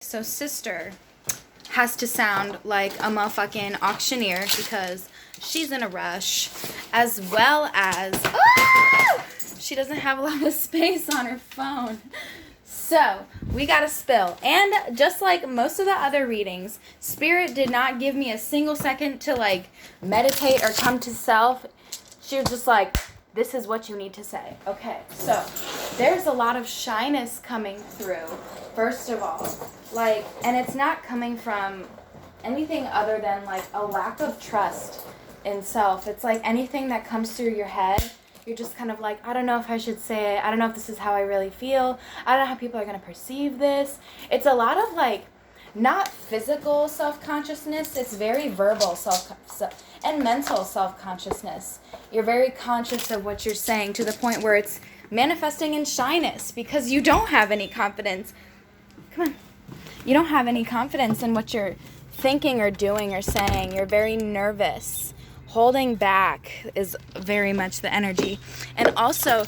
So sister has to sound like a motherfucking auctioneer because she's in a rush, as well as she doesn't have a lot of space on her phone. So we got a spill. And just like most of the other readings, Spirit did not give me a single second to like meditate or come to self. She was just like, this is what you need to say. Okay, so there's a lot of shyness coming through, first of all. Like, and it's not coming from anything other than like a lack of trust in self. It's like anything that comes through your head, you're just kind of like, I don't know if I should say it. I don't know if this is how I really feel. I don't know how people are going to perceive this. It's a lot of like, not physical self-consciousness. It's very verbal and mental self-consciousness. You're very conscious of what you're saying to the point where it's manifesting in shyness because you don't have any confidence. Come on. You don't have any confidence in what you're thinking or doing or saying. You're very nervous. Holding back is very much the energy. And also,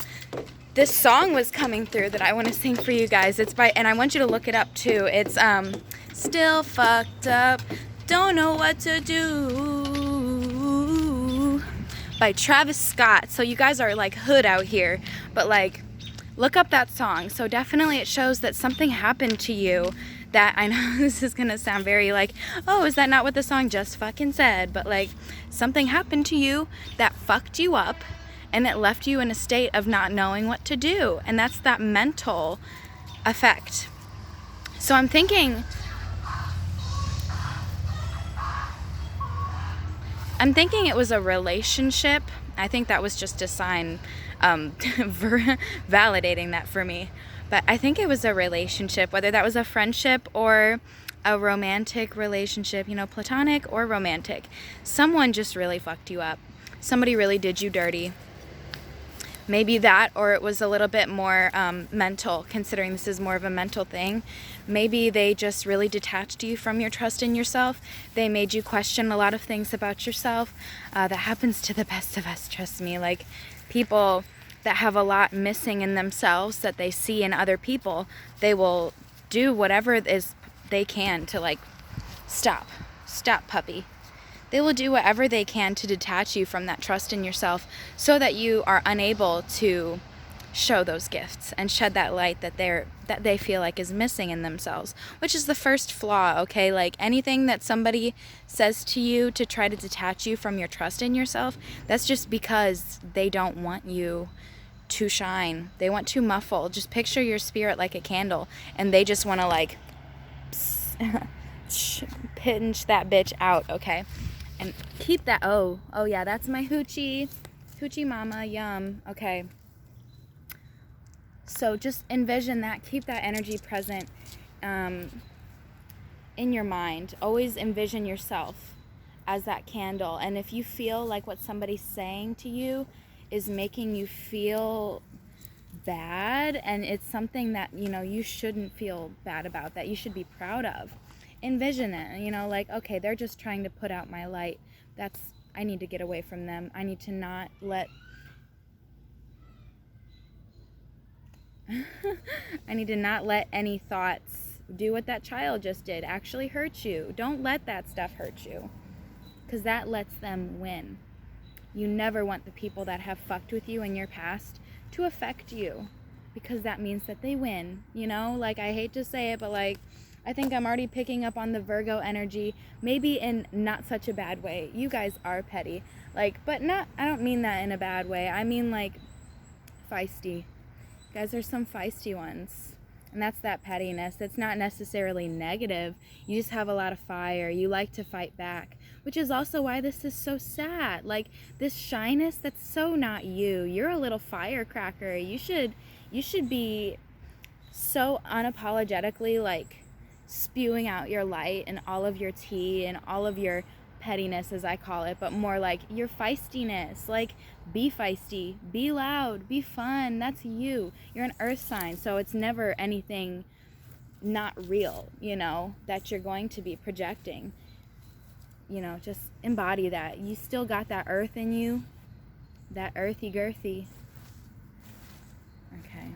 this song was coming through that I want to sing for you guys. It's by, and I want you to look it up too. It's Still Fucked Up, Don't Know What to Do by Travis Scott. So you guys are like hood out here, but like look up that song. So definitely it shows that something happened to you that, I know this is gonna sound very like, oh, is that not what the song just fucking said? But like something happened to you that fucked you up and it left you in a state of not knowing what to do. And that's that mental effect. So I'm thinking it was a relationship. I think that was just a sign validating that for me. But I think it was a relationship, whether that was a friendship or a romantic relationship, you know, platonic or romantic. Someone just really fucked you up. Somebody really did you dirty. Maybe that, or it was a little bit more mental, considering this is more of a mental thing. Maybe they just really detached you from your trust in yourself. They made you question a lot of things about yourself. That happens to the best of us, trust me. Like, people that have a lot missing in themselves that they see in other people, they will do whatever it is they can to like, stop puppy. They will do whatever they can to detach you from that trust in yourself so that you are unable to show those gifts and shed that light that they feel like is missing in themselves, which is the first flaw, okay? Like anything that somebody says to you to try to detach you from your trust in yourself, that's just because they don't want you to shine. They want to muffle. Just picture your spirit like a candle and they just want to like pinch that bitch out, okay? And keep that, oh yeah, that's my hoochie mama, yum, okay. So just envision that, keep that energy present in your mind. Always envision yourself as that candle. And if you feel like what somebody's saying to you is making you feel bad, and it's something that, you know, you shouldn't feel bad about, that you should be proud of, envision it, you know, like, okay, they're just trying to put out my light. I need to get away from them. I need to not let I need to not let any thoughts do what that child just did, actually hurt you. Don't let that stuff hurt you, because that lets them win. You never want the people that have fucked with you in your past to affect you, because that means that they win, you know? Like, I hate to say it, but like, I think I'm already picking up on the Virgo energy, maybe in not such a bad way. You guys are petty, like, but not, I don't mean that in a bad way. I mean like feisty. You guys are some feisty ones. And that's that pettiness. It's not necessarily negative. You just have a lot of fire. You like to fight back, which is also why this is so sad. Like, this shyness, that's so not you. You're a little firecracker. You should be so unapologetically like spewing out your light and all of your tea and all of your pettiness, as I call it, but more like your feistiness. Like, be feisty, be loud, be fun. That's you. You're an earth sign, so it's never anything not real, you know, that you're going to be projecting. You know, just embody that. You still got that earth in you, that earthy girthy. Okay.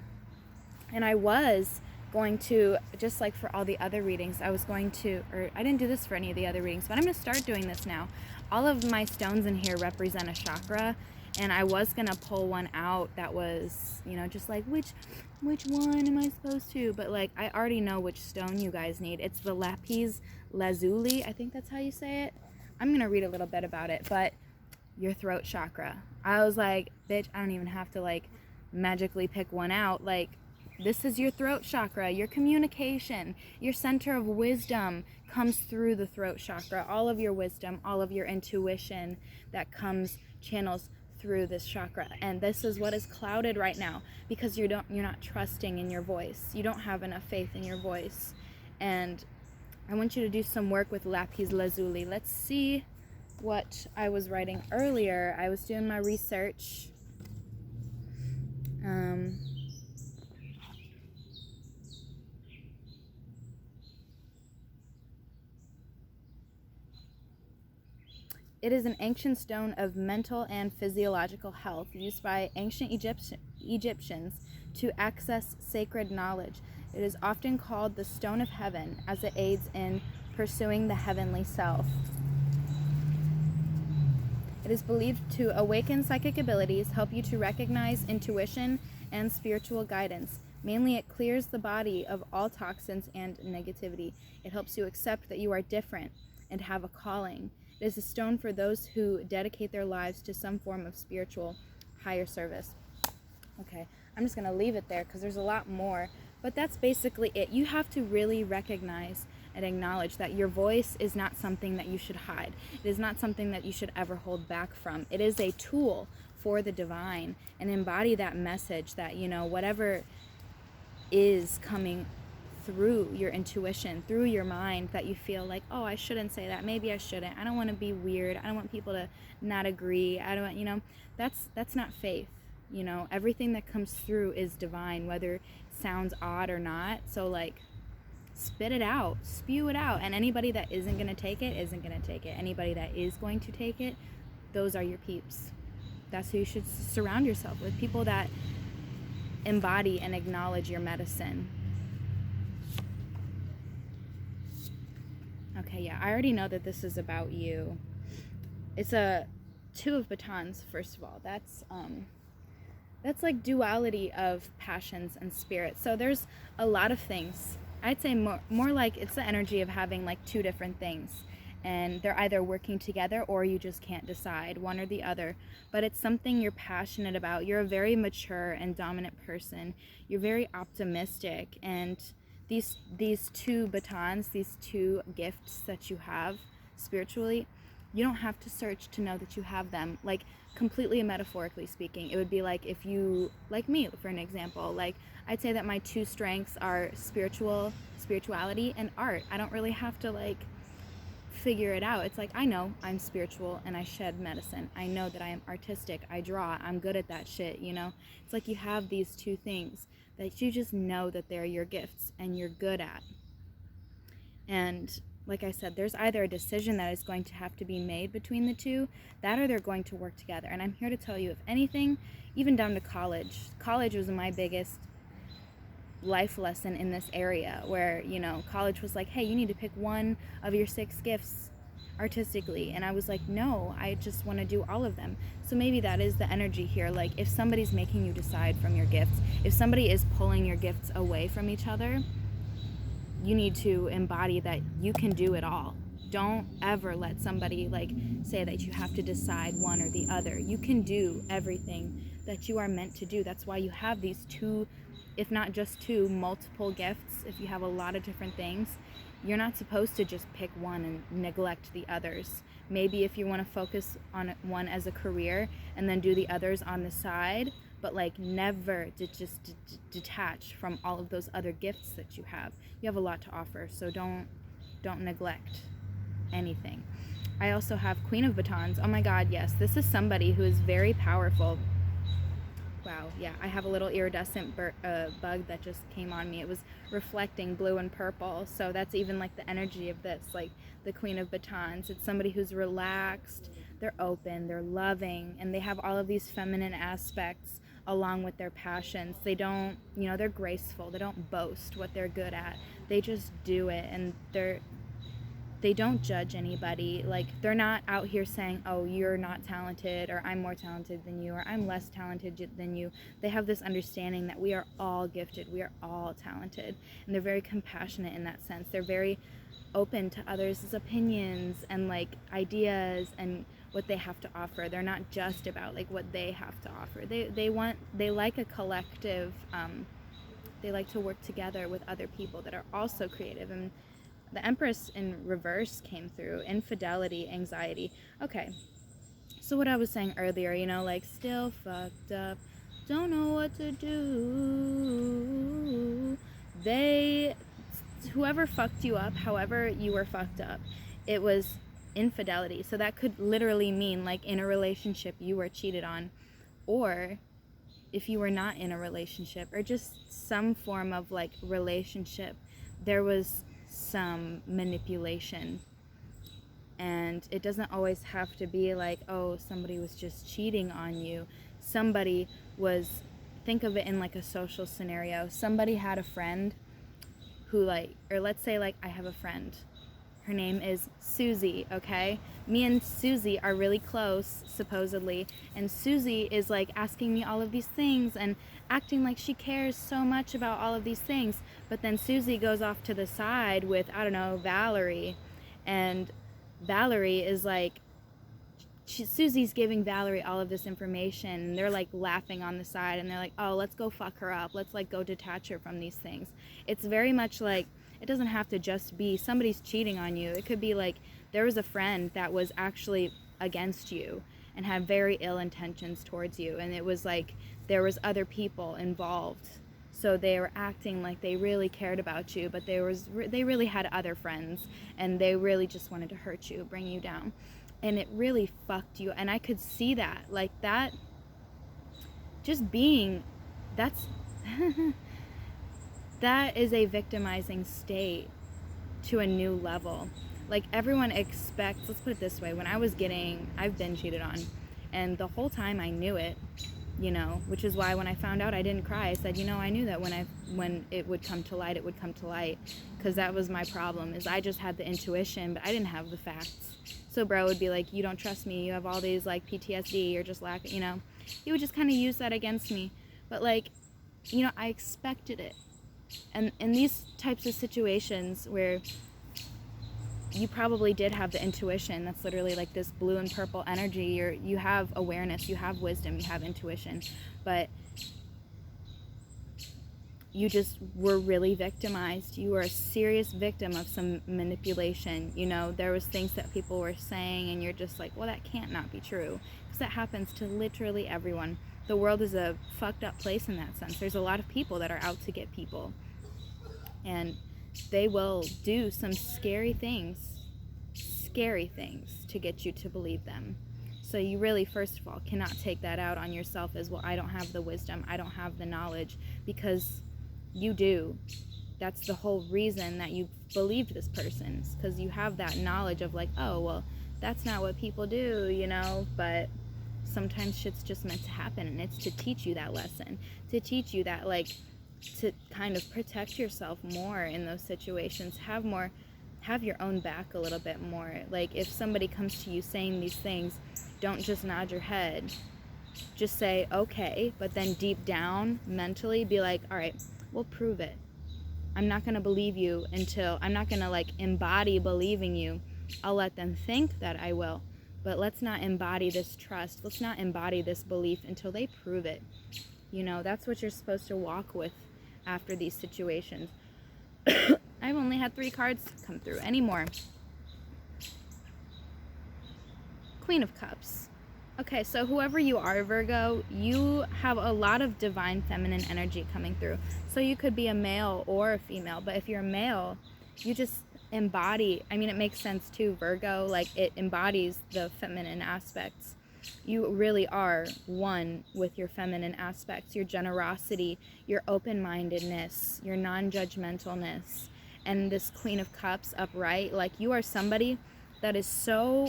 And I was going to, just like for all the other readings, I didn't do this for any of the other readings, but I'm going to start doing this now. All of my stones in here represent a chakra, and I was going to pull one out that was, just like, which one am I supposed to? But like, I already know which stone you guys need. It's the lapis lazuli. I think that's how you say it. I'm going to read a little bit about it, but your throat chakra. I was like, bitch, I don't even have to like magically pick one out. Like, this is your throat chakra. Your communication, your center of wisdom comes through the throat chakra. All of your wisdom, all of your intuition that channels through this chakra. And this is what is clouded right now because you're not trusting in your voice. You don't have enough faith in your voice. And I want you to do some work with lapis lazuli. Let's see what I was writing earlier. I was doing my research. It is an ancient stone of mental and physiological health used by ancient Egyptians to access sacred knowledge. It is often called the stone of heaven as it aids in pursuing the heavenly self. It is believed to awaken psychic abilities, help you to recognize intuition and spiritual guidance. Mainly, it clears the body of all toxins and negativity. It helps you accept that you are different and have a calling. It is a stone for those who dedicate their lives to some form of spiritual higher service. Okay, I'm just going to leave it there because there's a lot more. But that's basically it. You have to really recognize and acknowledge that your voice is not something that you should hide. It is not something that you should ever hold back from. It is a tool for the divine, and embody that message that, whatever is coming through your intuition, through your mind, that you feel like, oh, I shouldn't say that. Maybe I shouldn't. I don't want to be weird. I don't want people to not agree. I don't, that's not faith. Everything that comes through is divine, whether it sounds odd or not. So like, spit it out, spew it out. And anybody that isn't going to take it, isn't going to take it. Anybody that is going to take it, those are your peeps. That's who you should surround yourself with. People that embody and acknowledge your medicine. Okay, yeah, I already know that this is about you. It's a two of batons, first of all. That's like duality of passions and spirits. So there's a lot of things. I'd say more like it's the energy of having like two different things. And they're either working together or you just can't decide, one or the other. But it's something you're passionate about. You're a very mature and dominant person. You're very optimistic. And these two batons, these two gifts that you have spiritually, you don't have to search to know that you have them. Like, completely metaphorically speaking, it would be like if you, like me, for an example, like I'd say that my two strengths are spirituality and art. I don't really have to like figure it out. It's like, I know I'm spiritual and I shed medicine. I know that I am artistic. I draw. I'm good at that shit, It's like you have these two things that you just know that they're your gifts and you're good at. And like I said, there's either a decision that is going to have to be made between the two, that or they're going to work together. And I'm here to tell you, if anything, even down to college was my biggest life lesson in this area, where college was like, hey, you need to pick one of your 6 gifts artistically, and I was like, no, I just want to do all of them. So maybe that is the energy here. Like, if somebody's making you decide from your gifts, if somebody is pulling your gifts away from each other, you need to embody that you can do it all. Don't ever let somebody like say that you have to decide one or the other. You can do everything that you are meant to do. That's why you have these two, if not just two, multiple gifts. If you have a lot of different things, you're not supposed to just pick one and neglect the others. Maybe if you want to focus on one as a career and then do the others on the side, but like never to just detach from all of those other gifts that you have. You have a lot to offer, so don't neglect anything. I also have Queen of Batons. Oh my God, yes, this is somebody who is very powerful. Wow, yeah, I have a little iridescent bug that just came on me. It was reflecting blue and purple, so that's even like the energy of this, like the Queen of Batons. It's somebody who's relaxed, they're open, they're loving, and they have all of these feminine aspects along with their passions. They don't, you know, they're graceful. They don't boast what they're good at. They just do it, and they don't judge anybody. Like, they're not out here saying, oh, you're not talented, or I'm more talented than you, or I'm less talented than you. They have this understanding that we are all gifted, we are all talented, and they're very compassionate in that sense. They're very open to others' opinions and like ideas and what they have to offer. They're not just about like what they have to offer. They like a collective, they like to work together with other people that are also creative. And the Empress in reverse came through. Infidelity, anxiety. Okay, so what I was saying earlier, you know, like, still fucked up, don't know what to do. Whoever fucked you up, however you were fucked up, it was infidelity. So that could literally mean, like, in a relationship you were cheated on, or if you were not in a relationship, or just some form of like relationship, there was some manipulation. And it doesn't always have to be like, oh, somebody was just cheating on you. Somebody was, think of it in like a social scenario. Somebody had a friend who, like, or let's say like I have a friend. Her name is Susie, okay? Me and Susie are really close, supposedly. And Susie is like asking me all of these things and acting like she cares so much about all of these things. But then Susie goes off to the side with, I don't know, Valerie. And Valerie is like, Susie's giving Valerie all of this information, and they're like laughing on the side, and they're like, oh, let's go fuck her up. Let's like go detach her from these things. It's very much like, it doesn't have to just be somebody's cheating on you. It could be like there was a friend that was actually against you and had very ill intentions towards you, and it was like there was other people involved. So they were acting like they really cared about you, but they really had other friends, and they really just wanted to hurt you, bring you down. And it really fucked you. And I could see that, like, that just being, that's that is a victimizing state to a new level. Like, everyone expects, let's put it this way, when I've been cheated on, and the whole time I knew it, you know, which is why when I found out I didn't cry. I said, you know, I knew that when it would come to light, it would come to light, because that was my problem, is I just had the intuition, but I didn't have the facts. So bro would be like, you don't trust me, you have all these like PTSD, you're just lacking, you know. He would just kind of use that against me. But like, you know, I expected it. And in these types of situations where you probably did have the intuition, that's literally like this blue and purple energy, you have awareness, you have wisdom, you have intuition, but you just were really victimized. You were a serious victim of some manipulation. You know, there was things that people were saying, and you're just like, well, that can't not be true, because that happens to literally everyone. The world is a fucked up place in that sense. There's a lot of people that are out to get people, and they will do some scary things to get you to believe them. So you really, first of all, cannot take that out on yourself as, well, I don't have the wisdom, I don't have the knowledge, because you do. That's the whole reason that you believed this person, because you have that knowledge of like, oh, well, that's not what people do, you know. But sometimes shit's just meant to happen, and it's to teach you that lesson, to teach you that, like, to kind of protect yourself more in those situations, have your own back a little bit more. Like, if somebody comes to you saying these things, don't just nod your head, just say okay, but then deep down mentally be like, all right, we'll prove it. I'm not going to believe you until, I'm not going to like embody believing you. I'll let them think that I will, but let's not embody this trust. Let's not embody this belief until they prove it. You know, that's what you're supposed to walk with after these situations. I've only had 3 cards come through anymore. Queen of Cups. Okay, so whoever you are, Virgo, you have a lot of divine feminine energy coming through. So you could be a male or a female, but if you're a male, you just embody, I mean, it makes sense too, Virgo, like it embodies the feminine aspects. You really are one with your feminine aspects, your generosity, your open-mindedness, your non-judgmentalness, and this Queen of Cups upright. Like, you are somebody that is so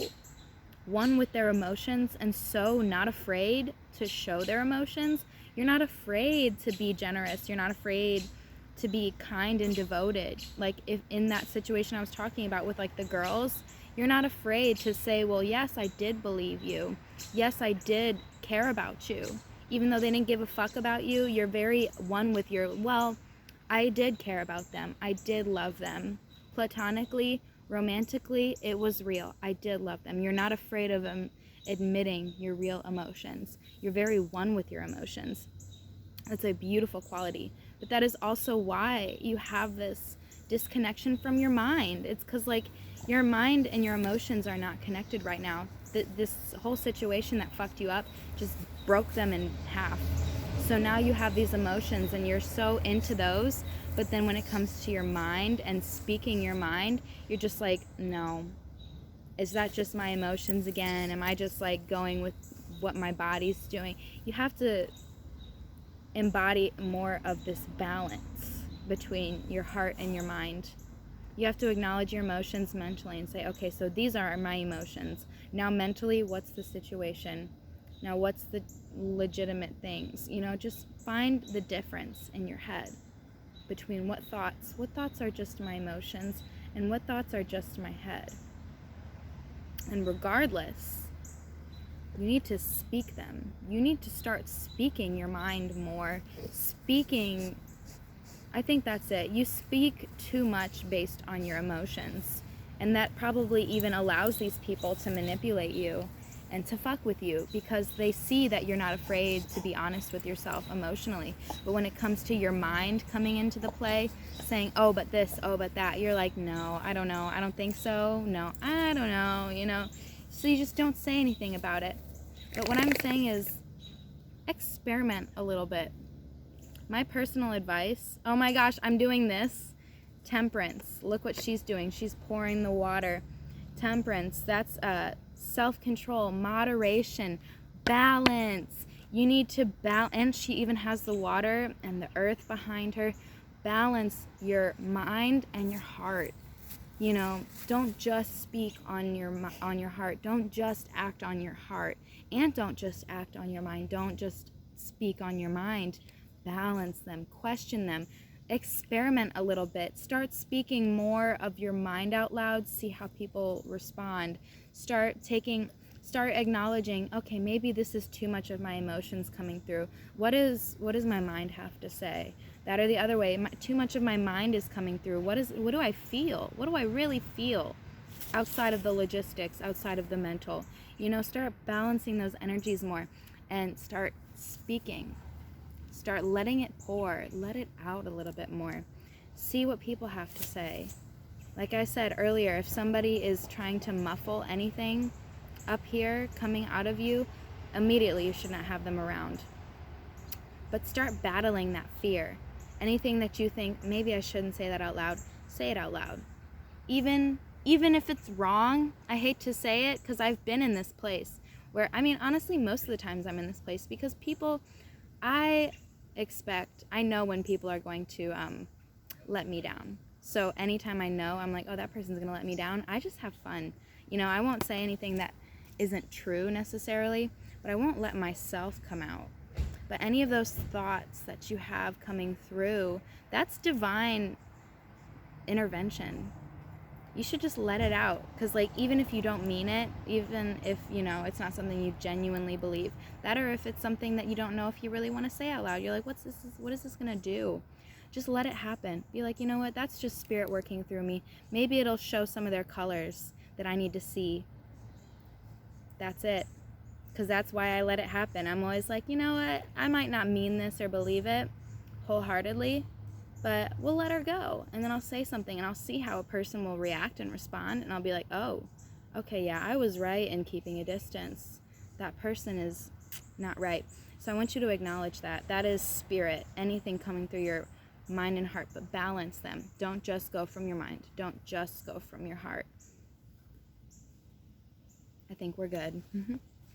one with their emotions and so not afraid to show their emotions. You're not afraid to be generous. You're not afraid to be kind and devoted. Like, if in that situation I was talking about with like the girls, you're not afraid to say, well, yes, I did believe you. Yes, I did care about you. Even though they didn't give a fuck about you, you're very one with your, well, I did care about them. I did love them. Platonically, romantically, it was real. I did love them. You're not afraid of admitting your real emotions. You're very one with your emotions. That's a beautiful quality. But that is also why you have this disconnection from your mind. It's because, like, your mind and your emotions are not connected right now. This whole situation that fucked you up just broke them in half. So now you have these emotions and you're so into those, but then when it comes to your mind and speaking your mind, you're just like, no. Is that just my emotions again? Am I just like going with what my body's doing? You have to embody more of this balance between your heart and your mind. You have to acknowledge your emotions mentally and say, okay, so these are my emotions. Now mentally, what's the situation? Now what's the legitimate things? You know, just find the difference in your head between what thoughts are just my emotions and what thoughts are just my head. And regardless, you need to speak them. You need to start speaking your mind more. I think that's it. You speak too much based on your emotions. And that probably even allows these people to manipulate you and to fuck with you because they see that you're not afraid to be honest with yourself emotionally. But when it comes to your mind coming into the play, saying, oh, but this, oh, but that, you're like, no, I don't know. I don't think so. No, I don't know, you know. So you just don't say anything about it. But what I'm saying is experiment a little bit. My personal advice, oh my gosh, I'm doing this. Temperance. Look what she's doing. She's pouring the water. Temperance. That's self-control, moderation, balance. You need to balance. And she even has the water and the earth behind her. Balance your mind and your heart. You know, don't just speak on your heart. Don't just act on your heart. And don't just act on your mind. Don't just speak on your mind. Balance them. Question them. Experiment a little bit. Start speaking more of your mind out loud. See how people respond. Start acknowledging, okay, maybe this is too much of my emotions coming through. What does my mind have to say? That or the other way, too much of my mind is coming through. What do I feel? What do I really feel outside of the logistics, outside of the mental? You know, start balancing those energies more and start speaking. Start letting it pour. Let it out a little bit more. See what people have to say. Like I said earlier, if somebody is trying to muffle anything up here coming out of you, immediately you should not have them around. But start battling that fear. Anything that you think, maybe I shouldn't say that out loud, say it out loud. Even if it's wrong, I hate to say it because I've been in this place where, I mean, honestly, most of the times I'm in this place because people, I know when people are going to let me down. So anytime I know, I'm like, oh, that person's going to let me down, I just have fun. You know, I won't say anything that isn't true necessarily, but I won't let myself come out. But any of those thoughts that you have coming through, that's divine intervention. You should just let it out. Because, like, even if you don't mean it, even if, you know, it's not something you genuinely believe, that or if it's something that you don't know if you really want to say out loud, you're like, what is this going to do? Just let it happen. Be like, you know what, that's just spirit working through me. Maybe it'll show some of their colors that I need to see. That's it. Because that's why I let it happen. I'm always like, you know what, I might not mean this or believe it wholeheartedly, but we'll let her go. And then I'll say something and I'll see how a person will react and respond. And I'll be like, oh, okay, yeah, I was right in keeping a distance. That person is not right. So I want you to acknowledge that. That is spirit. Anything coming through your mind and heart, but balance them. Don't just go from your mind. Don't just go from your heart. I think we're good.